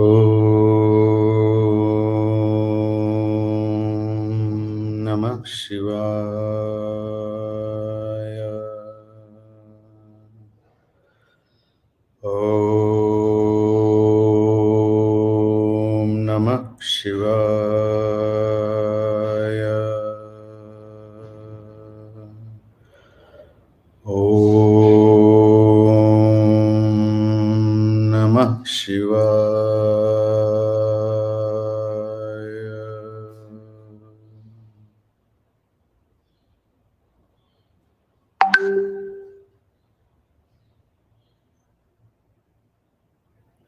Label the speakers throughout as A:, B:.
A: Om Namah Shivaya. Om Namah Shivaya. Om Namah Shivaya.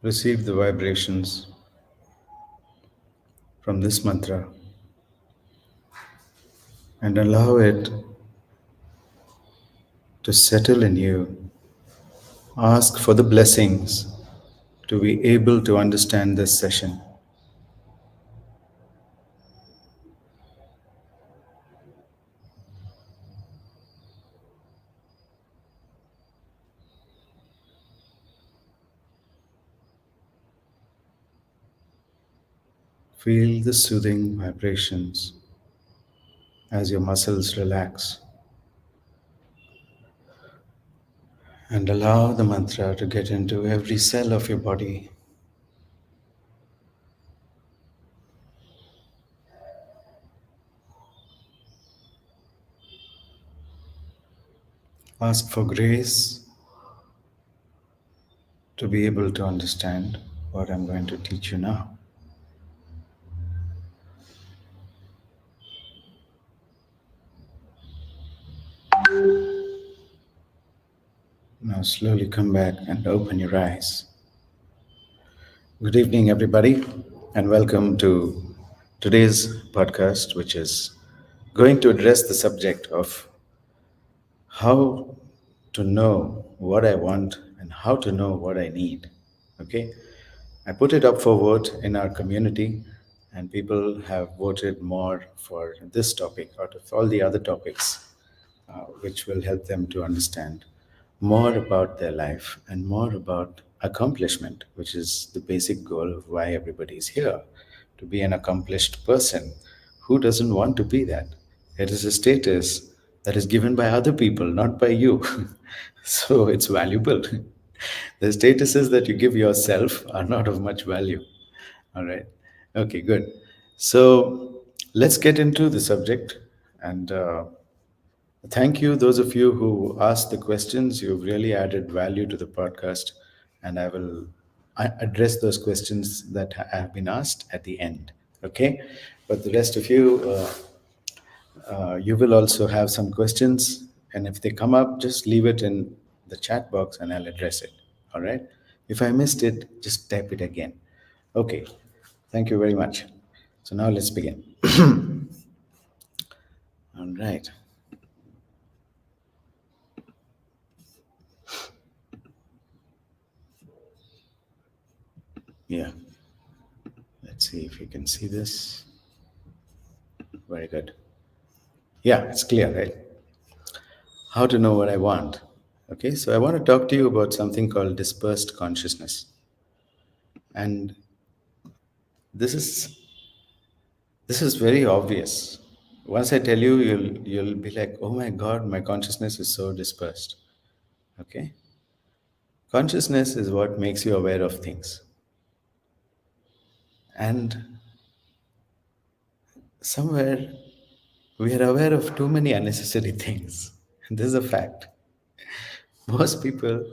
A: Receive the vibrations from this mantra and allow it to settle in you. Ask for the blessings to be able to understand this session. Feel the soothing vibrations as your muscles relax and allow the mantra to get into every cell of your body. Ask for grace to be able to understand what I'm going to teach you now. Now slowly come back and open your eyes. Good evening, everybody, and welcome to today's podcast, which is going to address the subject of how to know what I want and how to know what I need. Okay, I put it up for vote in our community, and people have voted more for this topic out of all the other topics, which will help them to understand more about their life and more about accomplishment, which is the basic goal of why everybody is here, to be an accomplished person. Who doesn't want to be that? It is a status that is given by other people, not by you. So it's valuable. The statuses that you give yourself are not of much value. All right. Okay, good. So let's get into the subject. And thank you, those of you who asked the questions. You've really added value to the podcast. And I will address those questions that have been asked at the end. Okay. But the rest of you, you will also have some questions. And if they come up, just leave it in the chat box and I'll address it. All right. If I missed it, just type it again. Okay. Thank you very much. So now let's begin. All right. Yeah. Let's see if you can see this. Very good. Yeah, it's clear, right? How to know what I want. Okay, so I want to talk to you about something called dispersed consciousness. And this is this is very obvious. Once I tell you, you'll be like, oh my God, my consciousness is so dispersed. Okay? Consciousness is what makes you aware of things. And somewhere we are aware of too many unnecessary things. This is a fact. Most people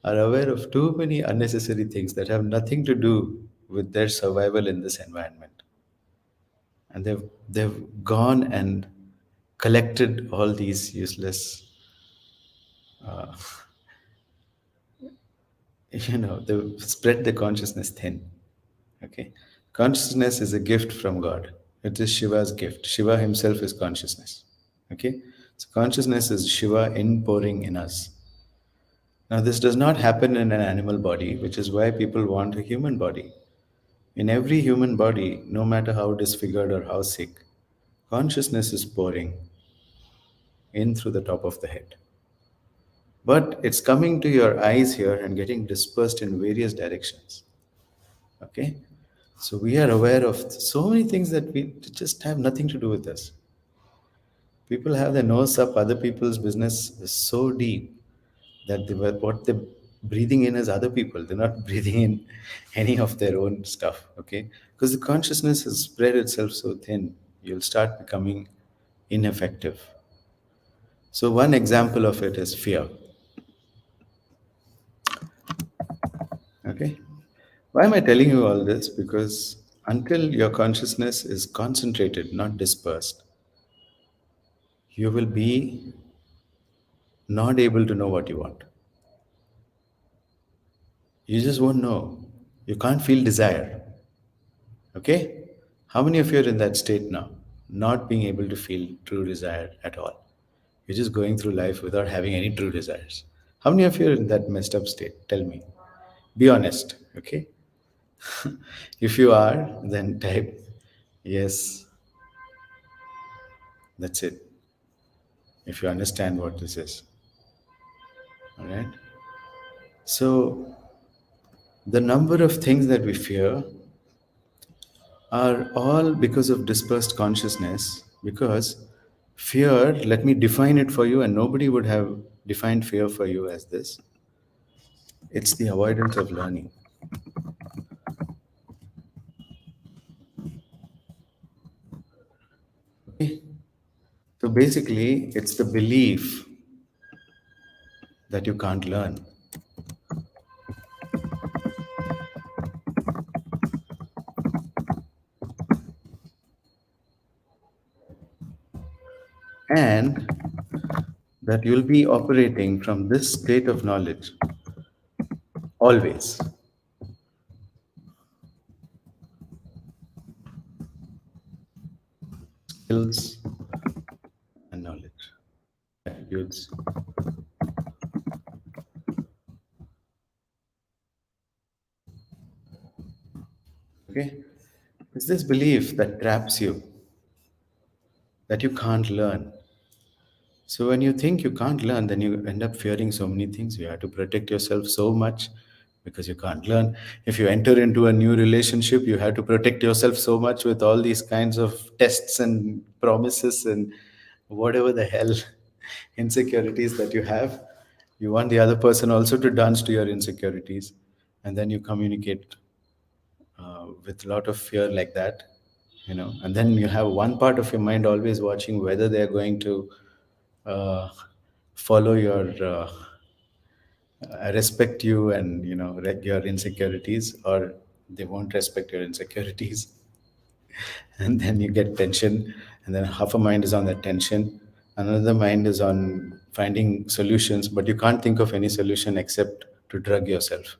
A: are aware of too many unnecessary things that have nothing to do with their survival in this environment. And they've gone and collected all these useless, they've spread the consciousness thin. Okay? Consciousness is a gift from God. It is Shiva's gift. Shiva himself is consciousness. Okay? So consciousness is Shiva inpouring in us. Now, this does not happen in an animal body, which is why people want a human body. In every human body, no matter how disfigured or how sick, consciousness is pouring in through the top of the head. But it's coming to your eyes here and getting dispersed in various directions. Okay? So we are aware of so many things that we just have nothing to do with us. People have their nose up other people's business is so deep that what they're breathing in is other people. They're not breathing in any of their own stuff. Okay? Because the consciousness has spread itself so thin, you'll start becoming ineffective. So one example of it is fear. Okay? Why am I telling you all this? Because until your consciousness is concentrated, not dispersed, you will be not able to know what you want. You just won't know. You can't feel desire. Okay? How many of you are in that state now? Not being able to feel true desire at all. You're just going through life without having any true desires. How many of you are in that messed up state? Tell me. Be honest. Okay? If you are, then type yes, that's it. If you understand what this is. All right? So, the number of things that we fear are all because of dispersed consciousness. Because fear, let me define it for you, and nobody would have defined fear for you as this, it's the avoidance of learning. Okay? So, basically, it's the belief that you can't learn. And that you'll be operating from this state of knowledge always. Skills and knowledge, attitudes. Okay? It's this belief that traps you, that you can't learn. So when you think you can't learn, then you end up fearing so many things. You have to protect yourself so much because you can't learn. If you enter into a new relationship, you have to protect yourself so much with all these kinds of tests and promises and whatever the hell insecurities that you have. You want the other person also to dance to your insecurities, and then you communicate with a lot of fear like that, and then you have one part of your mind always watching whether they're going to uh, follow your respect you and your insecurities, or they won't respect your insecurities. And then you get tension, and then half a mind is on that tension, another mind is on finding solutions, but you can't think of any solution except to drug yourself.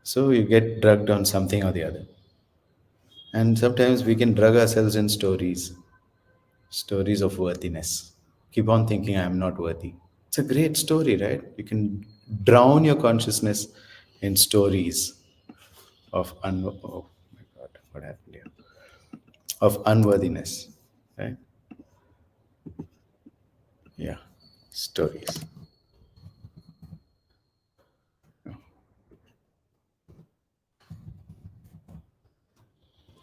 A: So you get drugged on something or the other. And sometimes we can drug ourselves in stories of worthiness. Keep on thinking, I am not worthy. It's a great story, right? You can drown your consciousness in stories oh my God, what happened here? Of unworthiness, right? Yeah, stories.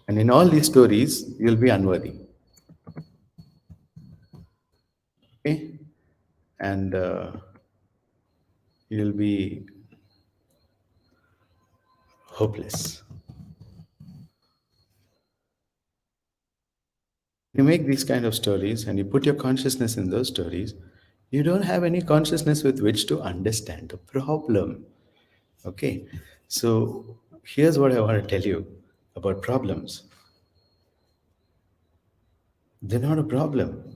A: And in all these stories, you'll be unworthy, okay? And you'll be hopeless. You make these kind of stories and you put your consciousness in those stories, you don't have any consciousness with which to understand the problem. Okay, so here's what I want to tell you about problems. They're not a problem.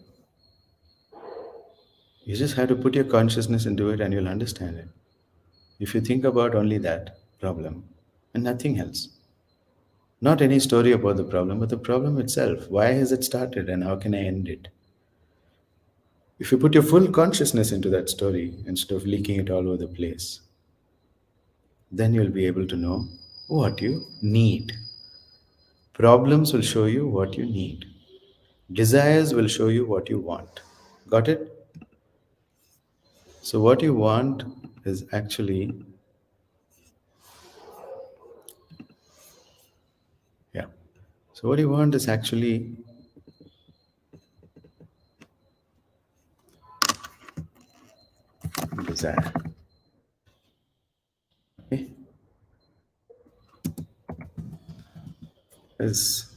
A: You just have to put your consciousness into it and you'll understand it. If you think about only that problem and nothing else, not any story about the problem, but the problem itself. Why has it started and how can I end it? If you put your full consciousness into that story instead of leaking it all over the place, then you'll be able to know what you need. Problems will show you what you need. Desires will show you what you want. Got it? So, what you want is actually So, what you want is actually desire. Okay? Is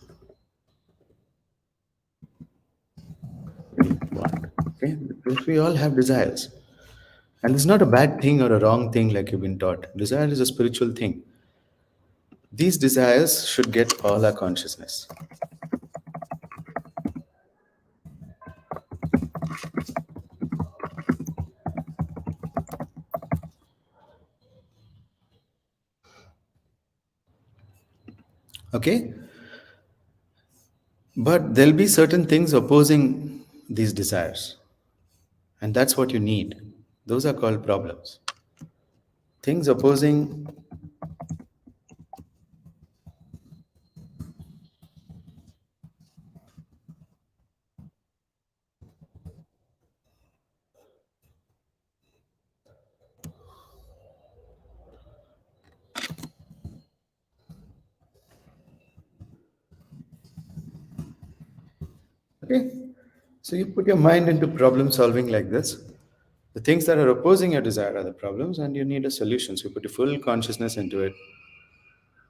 A: what you want. Okay? Because we all have desires. And it's not a bad thing or a wrong thing like you've been taught. Desire is a spiritual thing. These desires should get all our consciousness. Okay? But there'll be certain things opposing these desires. And that's what you need. Those are called problems. Things opposing. Okay? So you put your mind into problem solving like this. The things that are opposing your desire are the problems, and you need a solution. So you put your full consciousness into it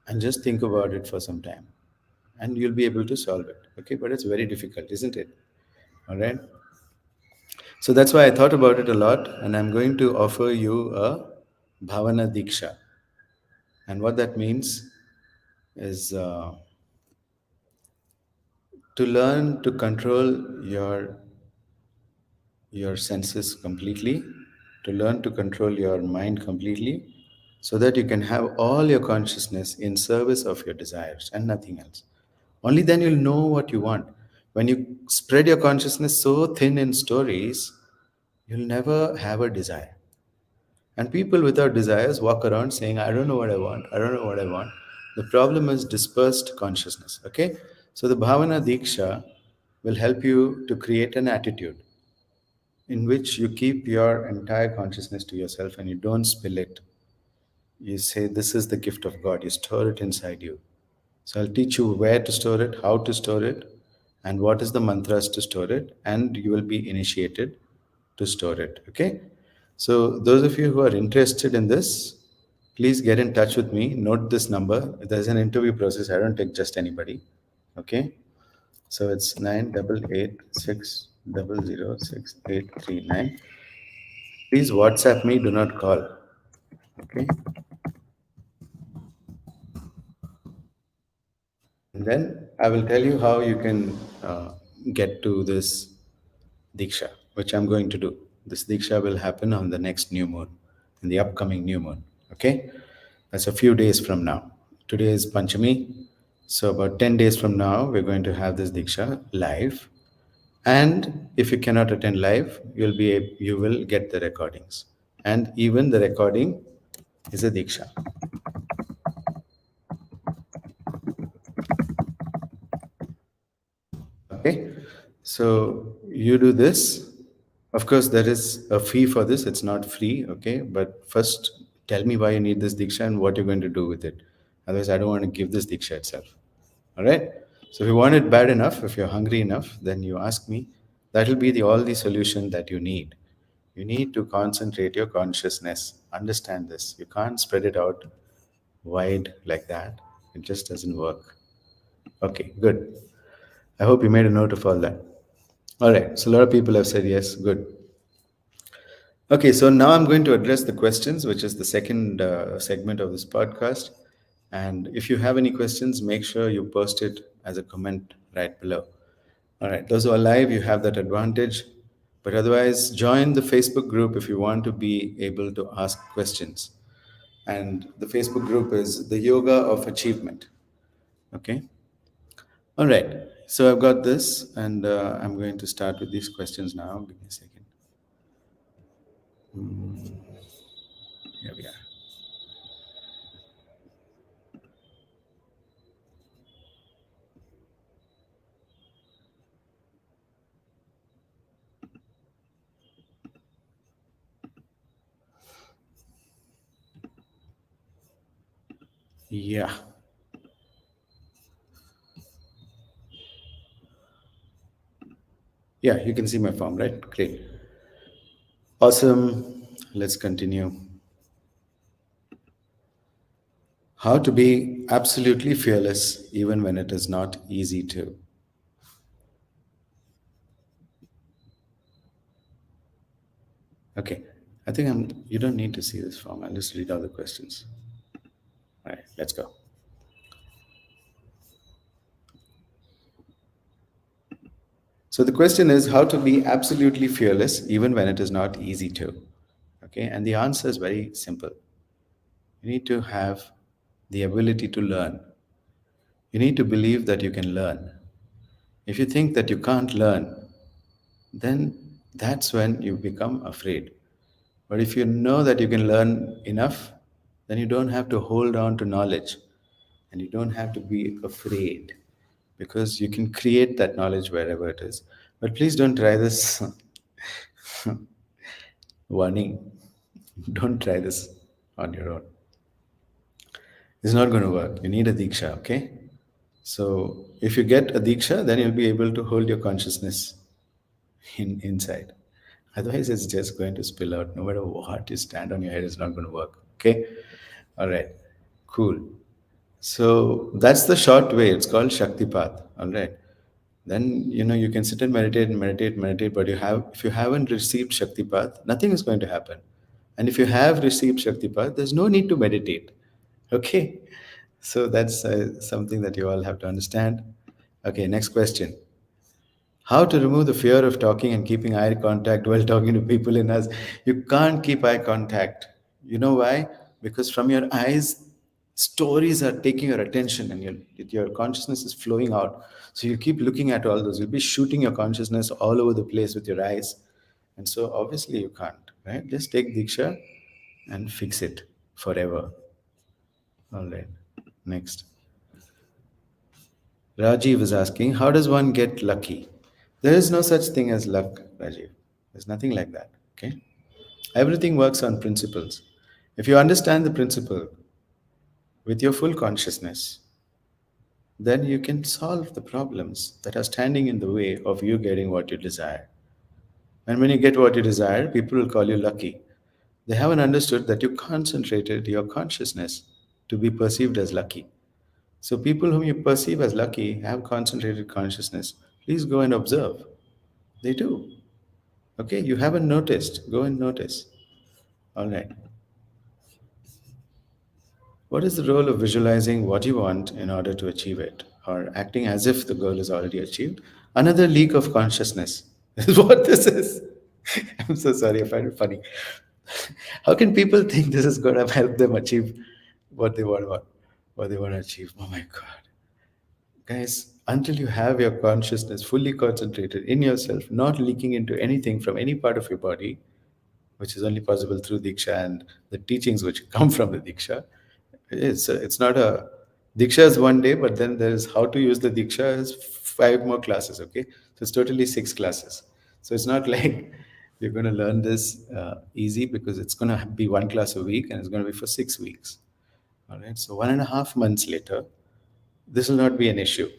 A: and just think about it for some time. And you'll be able to solve it. Okay? But it's very difficult, isn't it? All right? So that's why I thought about it a lot, and I'm going to offer you a bhavana deeksha. And what that means is to learn to control your senses completely, to learn to control your mind completely, so that you can have all your consciousness in service of your desires and nothing else. Only then you'll know what you want. When you spread your consciousness so thin in stories, you'll never have a desire. And people without desires walk around saying, I don't know what I want, I don't know what I want. The problem is dispersed consciousness. Okay? So the Bhavana Diksha will help you to create an attitude in which you keep your entire consciousness to yourself and you don't spill it. You say, this is the gift of God. You store it inside you. So I'll teach you where to store it, how to store it, and what is the mantras to store it, and you will be initiated to store it. Okay? So those of you who are interested in this, please get in touch with me. Note this number. There's an interview process. I don't take just anybody. Okay? So it's 98860063839. Please WhatsApp me, do not call. Okay? And then I will tell you how you can get to this Diksha, which I'm going to do. This Diksha will happen on the next new moon, in the upcoming new moon. Okay? That's a few days from now. Today is Panchami. So, about 10 days from now, we're going to have this Diksha live. And if you cannot attend live, you will get the recordings. And even the recording is a Diksha. Okay? So, you do this. Of course, there is a fee for this. It's not free, okay? But first, tell me why you need this Diksha and what you're going to do with it. Otherwise, I don't want to give this Diksha itself. All right? So if you want it bad enough, if you're hungry enough, then you ask me. That will be all the solution that you need. You need to concentrate your consciousness. Understand this. You can't spread it out wide like that. It just doesn't work. Okay, good. I hope you made a note of all that. All right. So a lot of people have said yes. Good. Okay, so now I'm going to address the questions, which is the second segment of this podcast. And if you have any questions, make sure you post it as a comment right below. All right, those who are live, you have that advantage. But otherwise, join the Facebook group if you want to be able to ask questions. And the Facebook group is the Yoga of Achievement. Okay. All right. So I've got this, and I'm going to start with these questions now. Give me a second. Here we are. Yeah. Yeah, you can see my form, right? Great. Awesome. Let's continue. How to be absolutely fearless even when it is not easy to. Okay. I think you don't need to see this form. I'll just read out the questions. All right, let's go. So the question is how to be absolutely fearless even when it is not easy to. Okay, and the answer is very simple. You need to have the ability to learn. You need to believe that you can learn. If you think that you can't learn, then that's when you become afraid. But if you know that you can learn enough, then you don't have to hold on to knowledge and you don't have to be afraid because you can create that knowledge wherever it is. But please don't try this. Warning, don't try this on your own. It's not going to work. You need a deeksha, okay? So if you get a deeksha, then you'll be able to hold your consciousness inside. Otherwise, it's just going to spill out. No matter what you stand on your head, it's not going to work. Okay? All right. Cool. So that's the short way. It's called Shakti Path. All right. Then you can sit and meditate and meditate, meditate. But if you haven't received Shakti Path, nothing is going to happen. And if you have received Shakti Path, there's no need to meditate. Okay. So that's something that you all have to understand. Okay. Next question. How to remove the fear of talking and keeping eye contact while talking to people in us. You can't keep eye contact. You know why? Because from your eyes, stories are taking your attention and your consciousness is flowing out. So you keep looking at all those. You'll be shooting your consciousness all over the place with your eyes. And so obviously you can't, right? Just take Diksha and fix it forever. All right. Next. Rajiv is asking, how does one get lucky? There is no such thing as luck, Rajiv. There's nothing like that. Okay? Everything works on principles. If you understand the principle with your full consciousness, then you can solve the problems that are standing in the way of you getting what you desire. And when you get what you desire, people will call you lucky. They haven't understood that you concentrated your consciousness to be perceived as lucky. So, people whom you perceive as lucky have concentrated consciousness. Please go and observe. They do. Okay, you haven't noticed. Go and notice. All right. What is the role of visualizing what you want in order to achieve it, or acting as if the goal is already achieved? Another leak of consciousness. This is what this is. I'm so sorry, I find it funny. How can people think this is going to help them achieve what they what they want to achieve? Oh my God. Guys, until you have your consciousness fully concentrated in yourself, not leaking into anything from any part of your body, which is only possible through Diksha and the teachings which come from the Diksha. It's not a Diksha is one day, but then there's how to use the Diksha is five more classes. Okay, so it's totally six classes. So it's not like you're going to learn this easy because it's going to be one class a week and it's going to be for 6 weeks. All right, so 1.5 months later, this will not be an issue.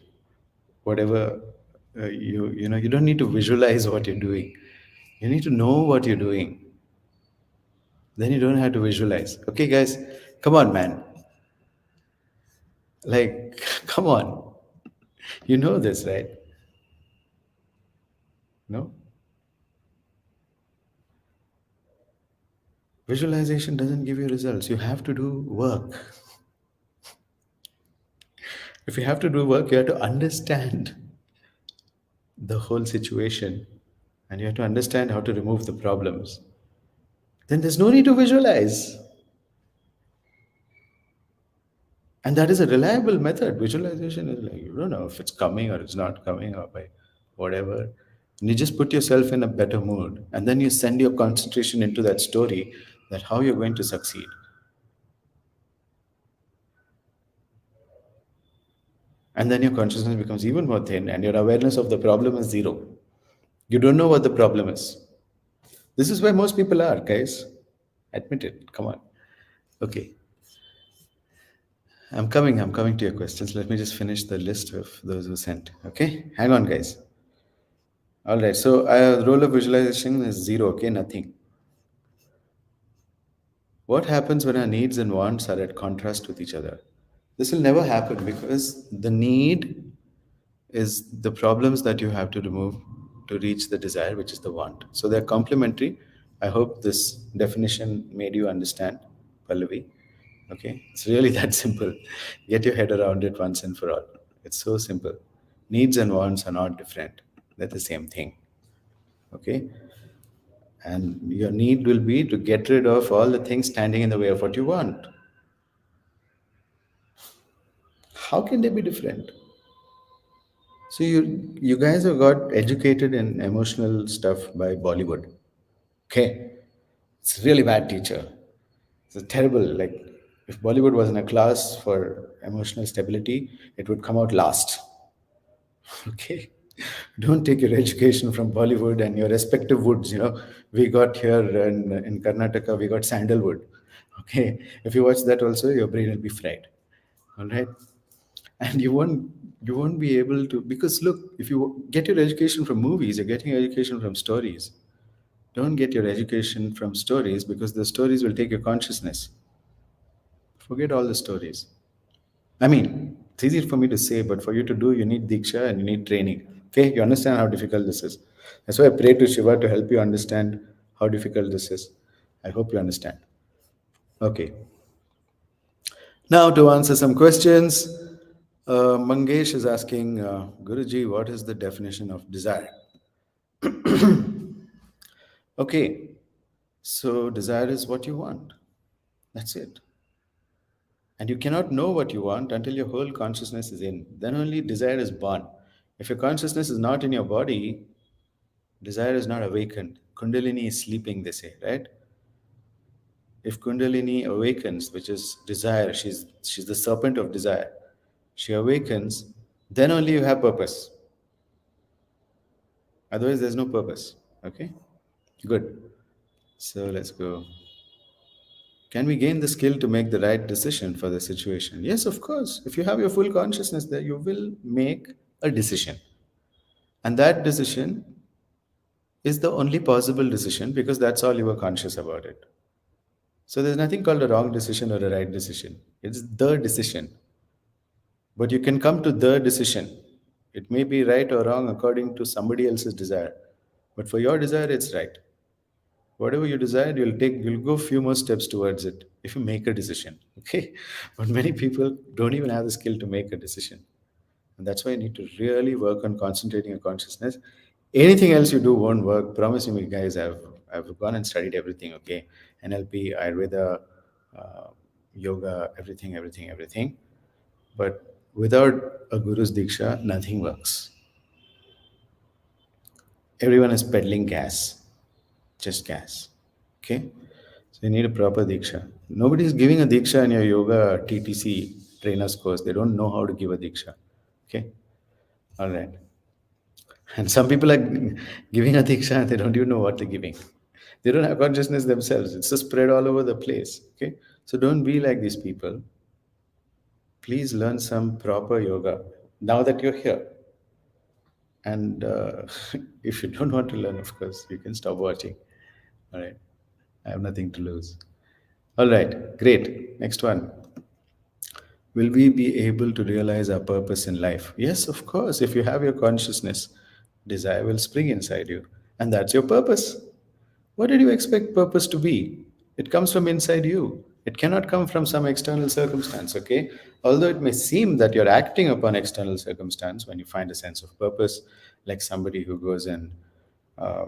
A: Whatever you don't need to visualize what you're doing. You need to know what you're doing. Then you don't have to visualize. Okay, guys, come on, man. Like, come on. You know this, right? No? Visualization doesn't give you results. You have to do work. If you have to do work, you have to understand the whole situation and you have to understand how to remove the problems. Then there's no need to visualize. And that is a reliable method. Visualization is like, you don't know if it's coming or it's not coming or by whatever. And you just put yourself in a better mood. And then you send your concentration into that story that how you're going to succeed. And then your consciousness becomes even more thin and your awareness of the problem is zero. You don't know what the problem is. This is where most people are, guys. Admit it. Come on. Okay. I'm coming to your questions. Let me just finish the list of those who sent. Okay. Hang on, guys. All right. So role of visualization is zero. Okay, nothing. What happens when our needs and wants are at contrast with each other? This will never happen because the need is the problems that you have to remove to reach the desire, which is the want. So they're complementary. I hope this definition made you understand, Pallavi. Okay, it's really that simple. Get your head around it once and for all. It's so simple. Needs and wants are not different, they're the same thing. Okay, and your need will be to get rid of all the things standing in the way of what you want. How can they be different? So you guys have got educated in emotional stuff by Bollywood. Okay, it's a really bad teacher. It's a terrible, like, if Bollywood was in a class for emotional stability, it would come out last. Okay, don't take your education from Bollywood and your respective woods. We got here in Karnataka, we got sandalwood. Okay, if you watch that also, your brain will be fried. All right, and you won't be able to, because look, if you get your education from movies, you're getting your education from stories. Don't get your education from stories, because the stories will take your consciousness. Forget all the stories. I mean, it's easy for me to say, but for you to do, you need deeksha and you need training. Okay, you understand how difficult this is. That's why I pray to Shiva to help you understand how difficult this is. I hope you understand. Okay, now to answer some questions, Mangesh is asking, Guruji, what is the definition of desire? Okay, so desire is what you want. That's it. And you cannot know what you want until your whole consciousness is in. Then only desire is born. If your consciousness is not in your body, desire is not awakened. Kundalini is sleeping, they say, right? If Kundalini awakens, which is desire, she's the serpent of desire. She awakens, then only you have purpose. Otherwise, there's no purpose. Okay? Good. So let's go. Can we gain the skill to make the right decision for the situation? Yes, of course. If you have your full consciousness there, you will make a decision. And that decision is the only possible decision, because that's all you were conscious about it. So there's nothing called a wrong decision or a right decision. It's the decision. But you can come to the decision. It may be right or wrong according to somebody else's desire. But for your desire, it's right. Whatever you desire, you'll go a few more steps towards it if you make a decision. Okay. But many people don't even have the skill to make a decision. And that's why you need to really work on concentrating your consciousness. Anything else you do won't work. Promise me, guys, I've gone and studied everything, okay? NLP, Ayurveda, uh, yoga, everything, everything, everything. But without a guru's diksha, nothing works. Everyone is peddling gas, just gas. Okay? So you need a proper diksha. Nobody is giving a diksha in your yoga TTC trainers course. They don't know how to give a diksha. Okay? All right. And some people are giving a diksha and they don't even know what they're giving. They don't have consciousness themselves. It's just spread all over the place. Okay? So don't be like these people. Please learn some proper yoga now that you're here. And if you don't want to learn, of course, you can stop watching. All right. I have nothing to lose. All right. Great. Next one. Will we be able to realize our purpose in life? Yes, of course. If you have your consciousness, desire will spring inside you. And that's your purpose. What did you expect purpose to be? It comes from inside you. It cannot come from some external circumstance, okay? Although it may seem that you're acting upon external circumstance when you find a sense of purpose, like somebody who goes and uh,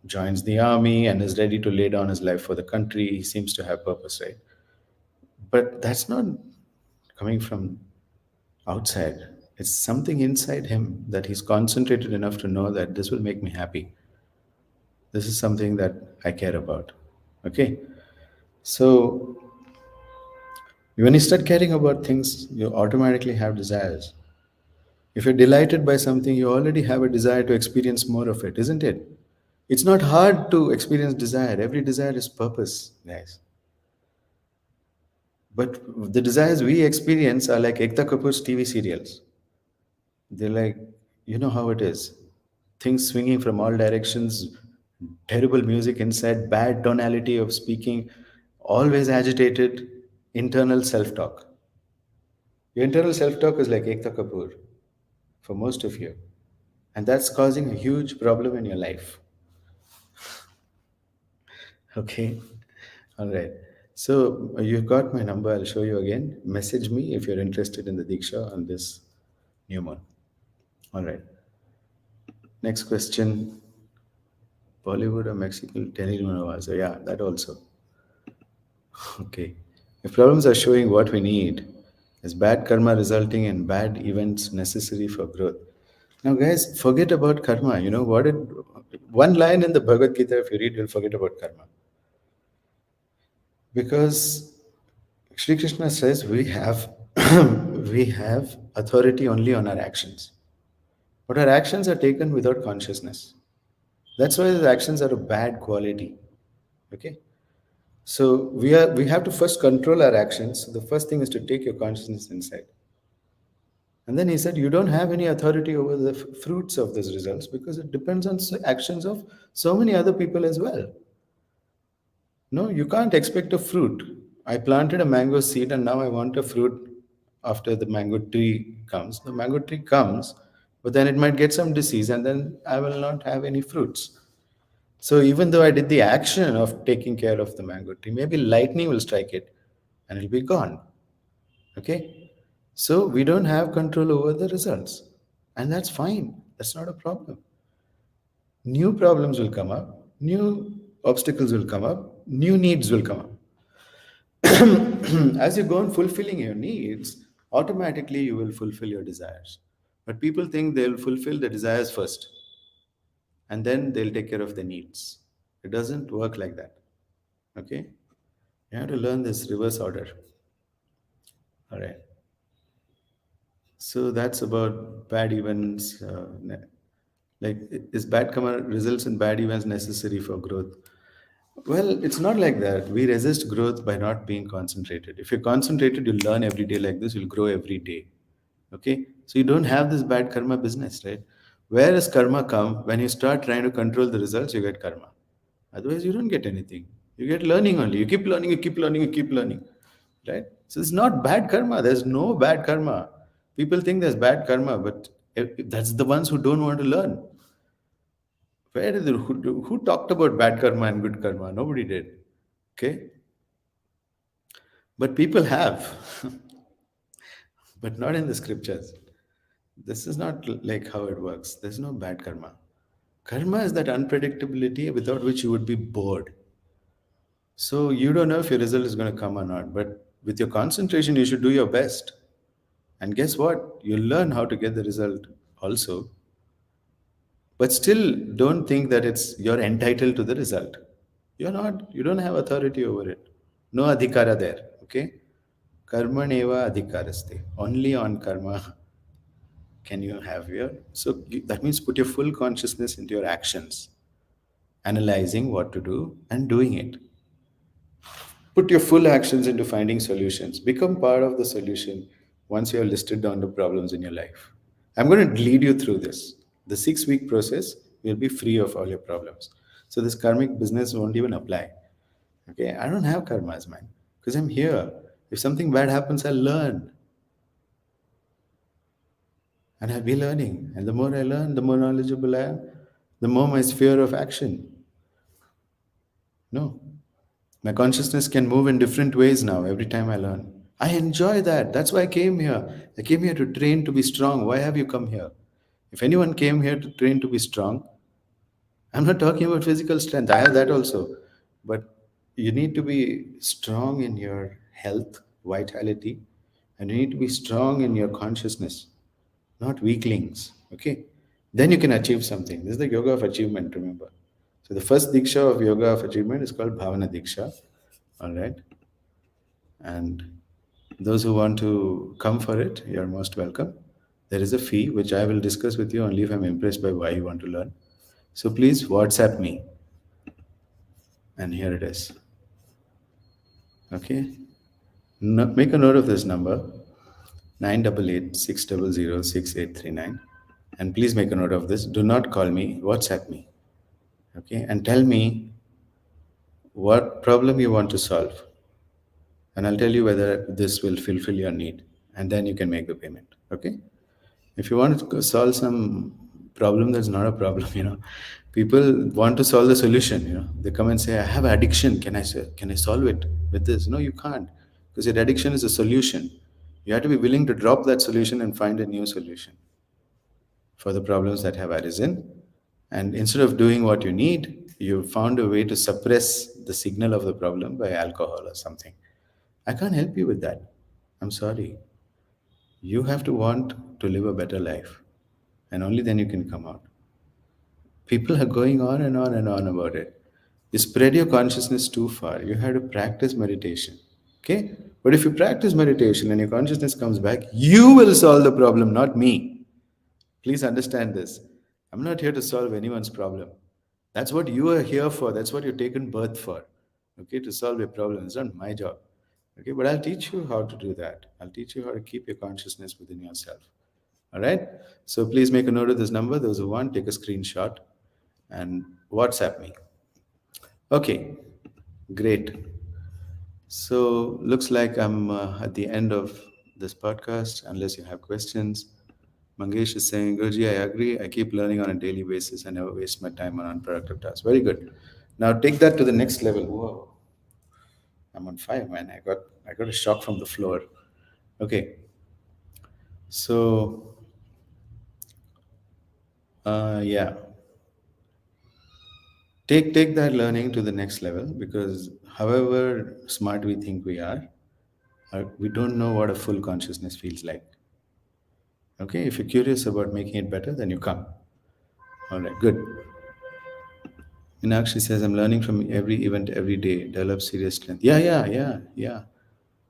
A: joins the army and is ready to lay down his life for the country, he seems to have purpose, right? But that's not coming from outside. It's something inside him that he's concentrated enough to know that this will make me happy. This is something that I care about. Okay? So when you start caring about things, you automatically have desires. If you're delighted by something, you already have a desire to experience more of it, isn't it? It's not hard to experience desire. Every desire is purpose, guys. But the desires we experience are like Ekta Kapoor's TV serials. They're like, you know how it is. things swinging from all directions, terrible music inside, bad tonality of speaking, always agitated, internal self talk. Your internal self talk is like Ekta Kapoor for most of you. And that's causing a huge problem in your life. Okay. All right. So you've got my number. I'll show you again. Message me if you're interested in the Diksha on this new month. All right. Next question. Bollywood or Mexican telenovela? So yeah, that also. Okay. If problems are showing what we need, is bad karma resulting in bad events necessary for growth? Now, guys, forget about karma. You know what? One line in the Bhagavad Gita, if you read, you'll forget about karma. Because Sri Krishna says we have we have authority only on our actions. But our actions are taken without consciousness. That's why the actions are of bad quality. Okay? So we have to first control our actions. So the first thing is to take your consciousness inside. And then he said, you don't have any authority over the fruits of those results because it depends on actions of so many other people as well. No, you can't expect a fruit. I planted a mango seed and now I want a fruit after the mango tree comes. The mango tree comes, but then it might get some disease and then I will not have any fruits. So even though I did the action of taking care of the mango tree, maybe lightning will strike it and it'll be gone. Okay? So we don't have control over the results. And that's fine. That's not a problem. New problems will come up, new obstacles will come up, new needs will come up. As you go on fulfilling your needs, automatically you will fulfill your desires. But people think they'll fulfill the desires first and then they'll take care of the needs. It doesn't work like that. Okay? You have to learn this reverse order. All right. So that's about bad events. Like, is bad karma results in bad events necessary for growth? Well, it's not like that. We resist growth by not being concentrated. If you're concentrated, you'll learn every day like this, you'll grow every day. Okay? So you don't have this bad karma business, right? Where does karma come? When you start trying to control the results, you get karma. Otherwise, you don't get anything. You get learning only. You keep learning, you keep learning, you keep learning. Right? So it's not bad karma. There's no bad karma. People think there's bad karma, but that's the ones who don't want to learn. Who talked about bad karma and good karma? Nobody did. Okay? But people have, but not in the scriptures. This is not like how it works. There's no bad karma. Karma is that unpredictability without which you would be bored. So you don't know if your result is going to come or not. But with your concentration, you should do your best. And guess what? You'll learn how to get the result also. But still, don't think that you're entitled to the result. You're not. You don't have authority over it. No adhikara there. Okay? Karma neva adhikaraste. Only on karma can you have your. So that means put your full consciousness into your actions, analyzing what to do and doing it. Put your full actions into finding solutions. Become part of the solution once you have listed down the problems in your life. I'm going to lead you through this. The 6 week process will be free of all your problems. So this karmic business won't even apply. Okay, I don't have karmas, man, because I'm here. If something bad happens, I'll learn and I'll be learning. And the more I learn, the more knowledgeable I am, the more my sphere of action. No, my consciousness can move in different ways now every time I learn. I enjoy that. That's why I came here. I came here to train to be strong. Why have you come here? If anyone came here to train to be strong, I'm not talking about physical strength. I have that also. But you need to be strong in your health, vitality, and you need to be strong in your consciousness, not weaklings. Okay? Then you can achieve something. This is the yoga of achievement, remember. So the first diksha of yoga of achievement is called Bhavana Diksha. All right. And those who want to come for it, you're most welcome. There is a fee which I will discuss with you only if I'm impressed by why you want to learn. So please WhatsApp me. And here it is. Okay. No, make a note of this number 988 600 6839. And please make a note of this. Do not call me, WhatsApp me. Okay? And tell me what problem you want to solve. And I'll tell you whether this will fulfill your need. And then you can make the payment. Okay? If you want to solve some problem that's not a problem, people want to solve the solution. They come and say, I have addiction. Can I solve it with this? No, you can't, because your addiction is a solution. You have to be willing to drop that solution and find a new solution for the problems that have arisen. And instead of doing what you need, you found a way to suppress the signal of the problem by alcohol or something. I can't help you with that. I'm sorry. You have to want to live a better life, and only then you can come out. People are going on and on and on about it. You spread your consciousness too far. You have to practice meditation. Okay? But if you practice meditation and your consciousness comes back, you will solve the problem, not me. Please understand this. I'm not here to solve anyone's problem. That's what you are here for. That's what you've taken birth for. Okay, to solve your problem. It's not my job. Okay, but I'll teach you how to do that. I'll teach you how to keep your consciousness within yourself. All right. So please make a note of this number. Those who want, take a screenshot and WhatsApp me. Okay, great. So looks like I'm at the end of this podcast. Unless you have questions, Mangesh is saying, Guruji, I agree. I keep learning on a daily basis. I never waste my time on unproductive tasks. Very good. Now take that to the next level. Whoa, I'm on fire, man. I got a shock from the floor. Okay, so yeah, take that learning to the next level, because however smart we think we are, we don't know what a full consciousness feels like. Okay, if you're curious about making it better, then you come. All right, good. Meenakshi says, I'm learning from every event every day, develop serious strength. Yeah, yeah, yeah, yeah.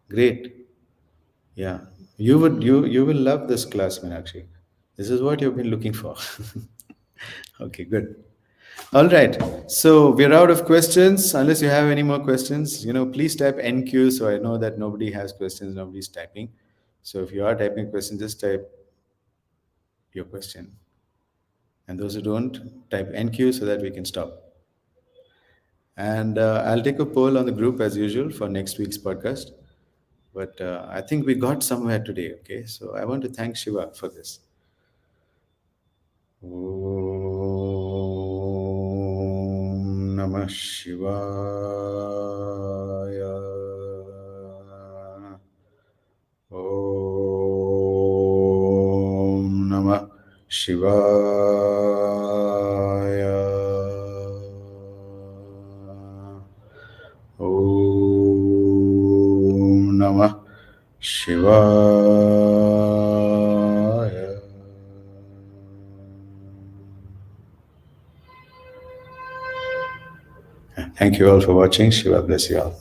A: Great. Yeah. You will love this class, Meenakshi. This is what you've been looking for. Okay, good. All right. So we're out of questions. Unless you have any more questions, please type NQ so I know that nobody has questions, nobody's typing. So if you are typing questions, just type your question. And those who don't, type NQ so that we can stop. And I'll take a poll on the group as usual for next week's podcast. But I think we got somewhere today. Okay. So I want to thank Shiva for this. Om Namah Shivaya. Om Namah Shivaya. Om Namah Shivaya. Thank you all for watching. Shiva bless you all.